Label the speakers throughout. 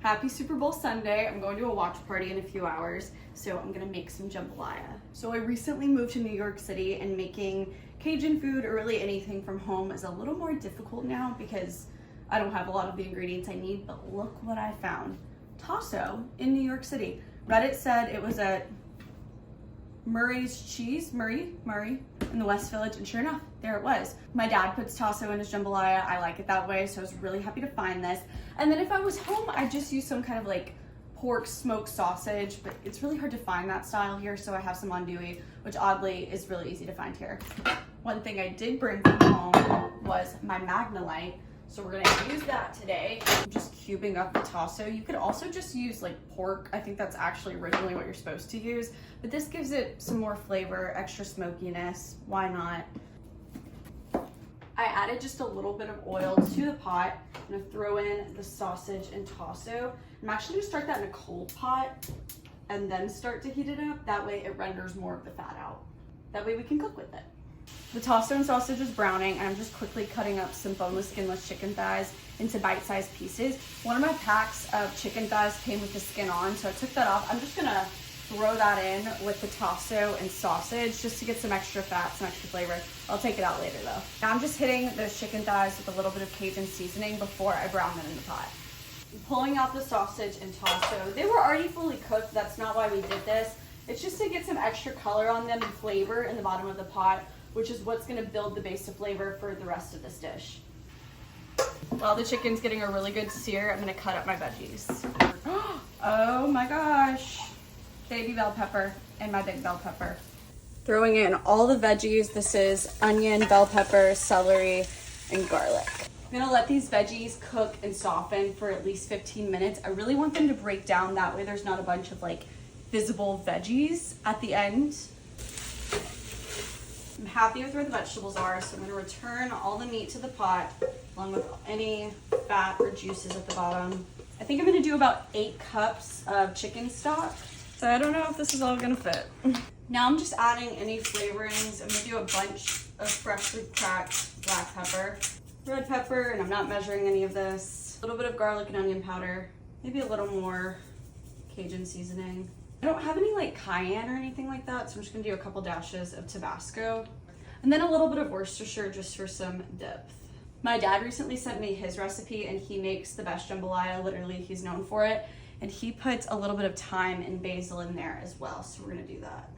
Speaker 1: Happy Super Bowl Sunday. I'm going to a watch party in a few hours, so I'm gonna make some jambalaya. So I recently moved to New York City, and making Cajun food or really anything from home is a little more difficult now because I don't have a lot of the ingredients I need, but look what I found. Tasso in New York City. Reddit said it was at Murray's Cheese, Murray in the West Village, and sure enough, there it was. My dad puts tasso in his jambalaya. I like it that way, so I was really happy to find this. And then if I was home, I'd just use some kind of like pork smoked sausage, but it's really hard to find that style here, so I have some andouille, which oddly is really easy to find here. One thing I did bring from home was my Magnolite, so we're gonna use that today. I'm just cubing up the tasso. You could also just use like pork. I think that's actually originally what you're supposed to use, but this gives it some more flavor, extra smokiness. Why not? I added just a little bit of oil to the pot. I'm gonna throw in the sausage and tasso. I'm actually gonna start that in a cold pot and then start to heat it up. That way it renders more of the fat out. That way we can cook with it. The tasso and sausage is browning, and I'm just quickly cutting up some boneless, skinless chicken thighs into bite-sized pieces. One of my packs of chicken thighs came with the skin on, so I took that off. I'm just gonna throw that in with the tasso and sausage just to get some extra fat, some extra flavor. I'll take it out later though. Now I'm just hitting those chicken thighs with a little bit of Cajun seasoning before I brown them in the pot. I'm pulling out the sausage and tasso. They were already fully cooked. That's not why we did this. It's just to get some extra color on them and flavor in the bottom of the pot, which is what's gonna build the base of flavor for the rest of this dish. While the chicken's getting a really good sear, I'm gonna cut up my veggies. Oh my gosh. Baby bell pepper and my big bell pepper. Throwing in all the veggies. This is onion, bell pepper, celery, and garlic. I'm gonna let these veggies cook and soften for at least 15 minutes. I really want them to break down. That way there's not a bunch of like visible veggies at the end. I'm happy with where the vegetables are, so I'm gonna return all the meat to the pot along with any fat or juices at the bottom. I think I'm gonna do about 8 cups of chicken stock. So I don't know if this is all gonna fit. Now I'm just adding any flavorings. I'm gonna do a bunch of freshly cracked black pepper, red pepper, and I'm not measuring any of this. A little bit of garlic and onion powder, maybe a little more Cajun seasoning. I don't have any like cayenne or anything like that, so I'm just gonna do a couple dashes of Tabasco. And then a little bit of Worcestershire just for some depth. My dad recently sent me his recipe, and he makes the best jambalaya. Literally, he's known for it. And he puts a little bit of thyme and basil in there as well. So we're gonna do that.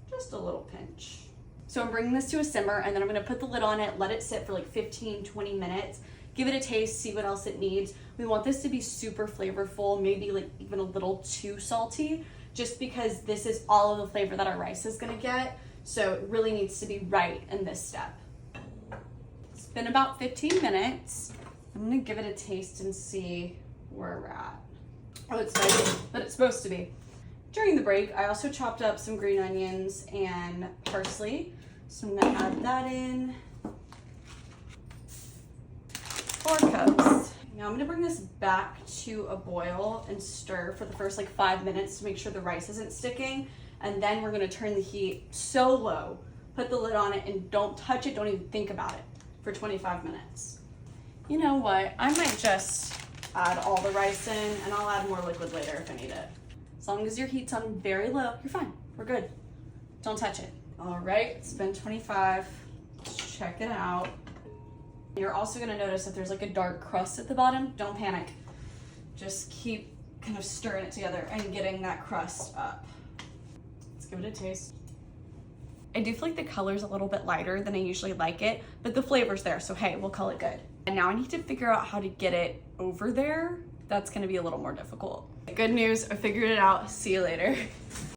Speaker 1: Just a little pinch. So I'm bringing this to a simmer, and then I'm gonna put the lid on it, let it sit for like 15, 20 minutes, give it a taste, see what else it needs. We want this to be super flavorful, maybe like even a little too salty, just because this is all of the flavor that our rice is gonna get. So it really needs to be right in this step. It's been about 15 minutes. I'm gonna give it a taste and see where we're at. Oh, it's spicy, but it's supposed to be. During the break, I also chopped up some green onions and parsley. So I'm gonna add that in. 4 cups. Now I'm gonna bring this back to a boil and stir for the first like 5 minutes to make sure the rice isn't sticking. And then we're gonna turn the heat so low, put the lid on it, and don't touch it, don't even think about it for 25 minutes. You know what, I might just add all the rice in, and I'll add more liquid later if I need it. As long as your heat's on very low, you're fine, we're good. Don't touch it. All right, it's been 25, let's check it out. You're also gonna notice that there's like a dark crust at the bottom. Don't panic, just keep kind of stirring it together and getting that crust up. Let's give it a taste. I do feel like the color's a little bit lighter than I usually like it, but the flavor's there, so hey, we'll call it good. And now I need to figure out how to get it over there. That's gonna be a little more difficult. Good news, I figured it out. See you later.